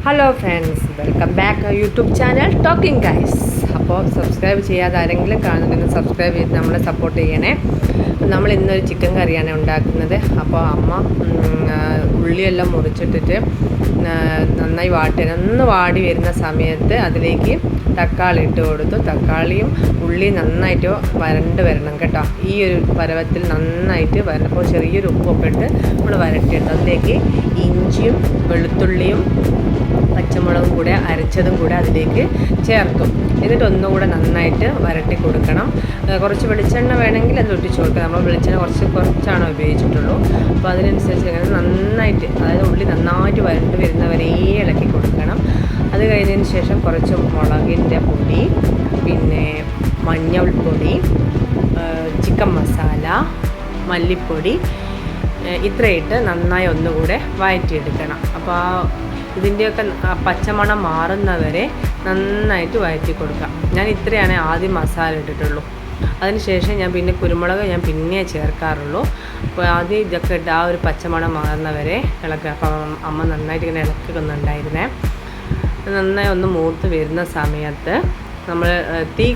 Hello friends, welcome back YouTube channel talking guys. അപ്പോൾ subscribe ചെയ്യാതെ ആരെങ്കിലും കാണുന്നുണ്ടെങ്കിൽ സബ്സ്ക്രൈബ് ചെയ്ത് നമ്മളെ സപ്പോർട്ട് ചെയ്യണേ. നമ്മൾ ഇന്നൊരു ചിക്കൻ കറിയാണ് ഉണ്ടാക്കുന്നത്. അപ്പോൾ അമ്മ ഉള്ളിയെല്ലാം മുറിച്ചിട്ടിട്ട് നന്നായി ഒന്ന് വാടി വരുന്ന സമയത്ത് അതിലേക്ക് തക്കാളി ഇട്ട് കൊടുത്തു. തക്കാളിയും ഉള്ളി നന്നായിട്ട് വരണ്ട് വരണം കേട്ടോ. ഈ ഒരു പരുവത്തിൽ നന്നായിട്ട് വരണപ്പോൾ ചെറിയൊരു ഉപ്പൊക്കെ ഇട്ട് നമ്മൾ വരട്ടിയിട്ട് അതിലേക്ക് ഇഞ്ചിയും വെളുത്തുള്ളിയും പച്ചമുളകും കൂടെ അരച്ചതും കൂടെ അതിലേക്ക് ചേർത്തു. എന്നിട്ട് ഒന്നുകൂടെ നന്നായിട്ട് വരട്ടി കൊടുക്കണം. കുറച്ച് വെളിച്ചെണ്ണ വേണമെങ്കിൽ അത് ഒട്ടിച്ച് കൊടുക്കുക. നമ്മൾ വെളിച്ചെണ്ണ കുറച്ചാണ് ഉപയോഗിച്ചിട്ടുള്ളൂ. അപ്പോൾ അതിനനുസരിച്ച് ഇങ്ങനെ നന്നായിട്ട്, അതായത് ഉള്ളി നന്നായിട്ട് വരണ്ട് വരുന്നവരെ ഇളക്കി കൊടുക്കണം. അത് കഴിഞ്ഞതിന് ശേഷം കുറച്ച് മുളകിൻ്റെ പൊടി, പിന്നെ മഞ്ഞൾപ്പൊടി, ചിക്കൻ മസാല, മല്ലിപ്പൊടി ഇത്രയിട്ട് നന്നായി ഒന്നുകൂടെ വഴറ്റിയെടുക്കണം. അപ്പോൾ ഇതിൻ്റെയൊക്കെ പച്ചമണം മാറുന്നവരെ നന്നായിട്ട് വഴറ്റി കൊടുക്കാം. ഞാൻ ഇത്രയാണ് ആദ്യം മസാല ഇട്ടിട്ടുള്ളൂ. അതിനുശേഷം ഞാൻ പിന്നെ കുരുമുളക് പിന്നെ ചേർക്കാറുള്ളൂ. അപ്പോൾ ആദ്യം ഇതൊക്കെ ഇട്ട് ആ ഒരു പച്ചമണം മാറുന്നവരെ ഇളക്കുക. അപ്പം അമ്മ നന്നായിട്ട് ഇങ്ങനെ ഇളക്കുന്നുണ്ടായിരുന്നേ. നന്നായി ഒന്ന് മൂത്ത് വരുന്ന സമയത്ത് നമ്മൾ തീ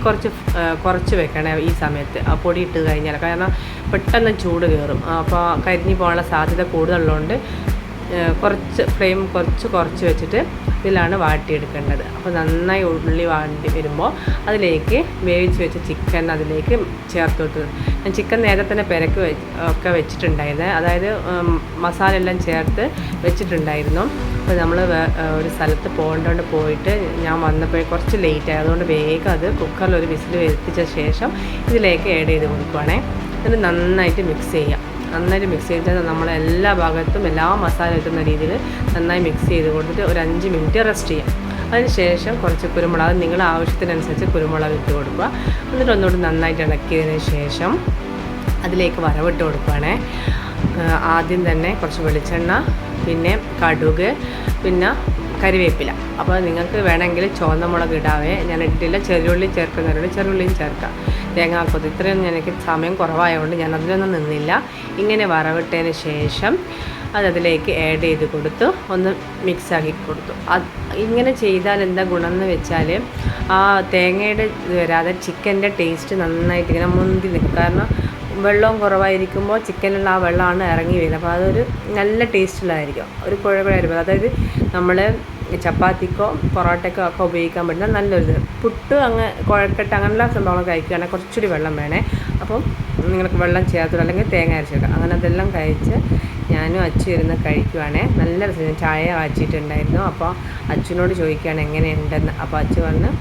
കുറച്ച് വെക്കണേ ഈ സമയത്ത്. ആ പൊടി ഇട്ട് കഴിഞ്ഞാൽ, കാരണം പെട്ടെന്ന് ചൂട് കയറും. അപ്പോൾ കരിഞ്ഞു പോകാനുള്ള സാധ്യത കൂടുതലുള്ളതുകൊണ്ട് ഫ്ലെയിം കുറച്ച് വെച്ചിട്ട് ഇതിലാണ് വാട്ടിയെടുക്കേണ്ടത്. അപ്പോൾ നന്നായി ഉള്ളി വാട്ടി വരുമ്പോൾ അതിലേക്ക് വേവിച്ച് വെച്ച ചിക്കൻ അതിലേക്ക് ചേർത്തിട്ട്, ഞാൻ ചിക്കൻ നേരത്തെ തന്നെ ഒക്കെ വെച്ചിട്ടുണ്ടായിരുന്നു. അതായത് മസാല എല്ലാം ചേർത്ത് വെച്ചിട്ടുണ്ടായിരുന്നു. അപ്പോൾ നമ്മൾ ഒരു സ്ഥലത്ത് പോയിട്ട് ഞാൻ വന്നപ്പോൾ കുറച്ച് ലേറ്റായി. അതുകൊണ്ട് വേഗം അത് കുക്കറിൽ ഒരു വിസിൽ വരുത്തിച്ച ശേഷം ഇതിലേക്ക് ആഡ് ചെയ്ത് കൊടുക്കുവാണേ. എന്നിട്ട് നന്നായിട്ട് മിക്സ് ചെയ്യാം. നന്നായിട്ട് മിക്സ് ചെയ്തിട്ട് നമ്മൾ എല്ലാ ഭാഗത്തും എല്ലാ മസാല കിട്ടുന്ന രീതിയിൽ നന്നായി മിക്സ് ചെയ്ത് കൊടുത്തിട്ട് ഒരു 5 മിനിറ്റ് റെസ്റ്റ് ചെയ്യാം. അതിന് ശേഷം കുറച്ച് കുരുമുളക്, നിങ്ങളുടെ ആവശ്യത്തിനനുസരിച്ച് കുരുമുളക് ഇട്ട് കൊടുക്കുക. എന്നിട്ട് ഒന്നുകൂടി നന്നായിട്ട് ഇളക്കിയതിന് ശേഷം അതിലേക്ക് വറവിട്ട് കൊടുക്കുകയാണേ. ആദ്യം തന്നെ കുറച്ച് വെളിച്ചെണ്ണ, പിന്നെ കടുക്, പിന്നെ കരിവേപ്പില. അപ്പോൾ നിങ്ങൾക്ക് വേണമെങ്കിൽ ചുവന്ന മുളക് ഇടാവേ, ഞാൻ ഇട്ടില്ല. ചെറുള്ളി ചേർക്കുന്നവരോട് ചെറുള്ളിയും ചേർക്കാം. തേങ്ങാക്കൊത്ത് ഇത്രയൊന്നും എനിക്ക് സമയം കുറവായതുകൊണ്ട് ഞാൻ അതിലൊന്നും നിന്നില്ല. ഇങ്ങനെ വറവിട്ടതിന് ശേഷം അതിലേക്ക് ആഡ് ചെയ്ത് കൊടുത്തു, ഒന്ന് മിക്സാക്കി കൊടുത്തു. ഇങ്ങനെ ചെയ്താൽ എന്താ ഗുണം എന്ന് വെച്ചാൽ, ആ തേങ്ങയുടെ ഇത് വരാതെ ചിക്കൻ്റെ ടേസ്റ്റ് നന്നായിട്ട് ഇങ്ങനെ മുന്തി നിൽക്കും. കാരണം വെള്ളവും കുറവായിരിക്കുമ്പോൾ ചിക്കനിലുള്ള ആ വെള്ളമാണ് ഇറങ്ങി വരുന്നത്. അപ്പോൾ അതൊരു നല്ല ടേസ്റ്റുള്ളതായിരിക്കും. ഒരു കുഴകുഴായിരിക്കും. അതായത് നമ്മൾ ചപ്പാത്തിക്കോ പൊറോട്ടയ്ക്കോ ഒക്കെ ഉപയോഗിക്കാൻ പറ്റുന്ന നല്ലൊരു പുട്ട്, കുഴക്കട്ട് അങ്ങനെയുള്ള സംഭവങ്ങൾ കഴിക്കുകയാണെങ്കിൽ കുറച്ചുകൂടി വെള്ളം വേണേ. അപ്പം നിങ്ങൾക്ക് വെള്ളം ചേർത്തിട്ട് അല്ലെങ്കിൽ തേങ്ങ അരച്ചെടുക്കാം. അങ്ങനെ അതെല്ലാം കഴിച്ച് ഞാനും അച്ചു ഇരുന്ന് കഴിക്കുവാണേ. നല്ല രസം. ചായ കാച്ചിട്ടുണ്ടായിരുന്നു. അപ്പോൾ അച്ഛനോട് ചോദിക്കുകയാണ് എങ്ങനെയുണ്ടെന്ന്. അപ്പോൾ അച്ചു വന്ന്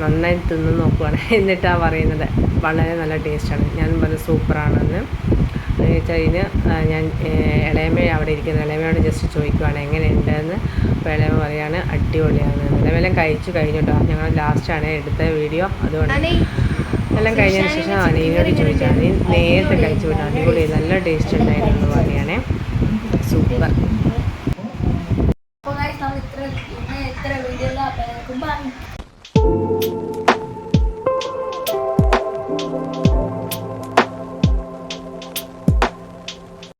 നന്നായി തിന്ന് നോക്കുവാണ്. എന്നിട്ടാണ് പറയുന്നത് വളരെ നല്ല ടേസ്റ്റാണ്. ഞാൻ പറഞ്ഞത് സൂപ്പറാണെന്ന്. എന്ന് വെച്ചാൽ ഇതിന് ഞാൻ ഇളയമ അവിടെ ഇരിക്കുന്നത്, ഇളയമയോട് ജസ്റ്റ് ചോദിക്കുവാണ് എങ്ങനെയുണ്ടെന്ന്. അപ്പോൾ ഇളയമ പറയാണ് അടിപൊളിയാണ്. ഇളമെല്ലാം കഴിച്ചു കഴിഞ്ഞിട്ടോ. ഞങ്ങൾ ലാസ്റ്റാണ് എടുത്ത വീഡിയോ. അതുകൊണ്ട് എല്ലാം കഴിഞ്ഞതിന് ശേഷം അനീനോട് ചോദിച്ചാൽ നീ നേരത്തെ കഴിച്ചു വിട്ടാൽ അടിപൊളി നല്ല ടേസ്റ്റ് ഉണ്ടായിരുന്നു എന്ന് പറയുകയാണേ. സൂപ്പർ. ഇത്ര വീഡിയോ